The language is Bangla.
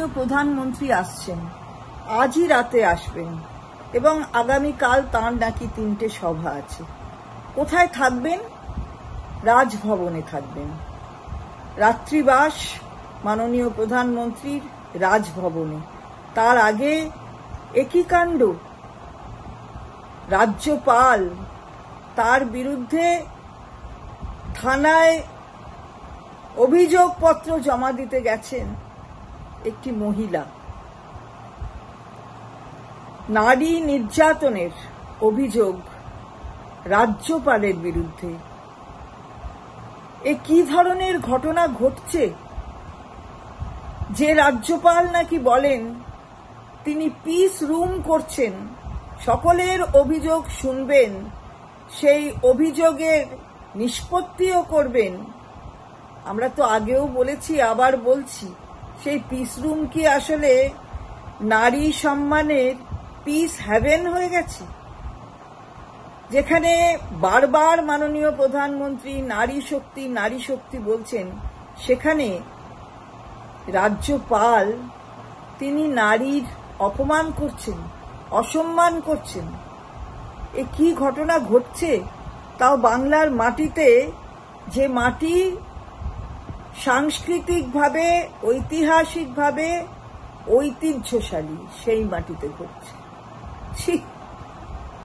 প্রধানমন্ত্রী আসছেন, আজই রাতে আসবেন এবং আগামীকাল তাঁর নাকি 3টে সভা আছে। কোথায় থাকবেন? রাজভবনে থাকবেন। রাত্রিবাস মাননীয় প্রধানমন্ত্রীর রাজভবনে। তার আগে একই কাণ্ড, রাজ্যপাল তার বিরুদ্ধে থানায় অভিযোগপত্র জমা দিতে গেছেন একটি মহিলা। নারী নির্যাতনের অভিযোগ রাজ্যপালের বিরুদ্ধে। এ কি ধরনের ঘটনা ঘটছে যে রাজ্যপাল নাকি বলেন তিনি পিস রুম করছেন, সকলের অভিযোগ শুনবেন, সেই অভিযোগের নিষ্পত্তিও করবেন। আমরা তো আগেও বলেছি, আবার বলছি, সেই পিস রুম কি আসলে নারী সম্মানের পিস হ্যাভেন হয়ে গেছে, যেখানে বারবার মাননীয় প্রধানমন্ত্রী নারী শক্তি বলছেন, সেখানে রাজ্যপাল তিনি নারীর অপমান করছেন, অসম্মান করছেন। এ কি ঘটনা ঘটছে? তাও বাংলার মাটিতে, যে মাটি সাংস্কৃতিকভাবে ঐতিহাসিকভাবে ঐতিহ্যশালী, সেই মাটিতে ঘটছে। ছি।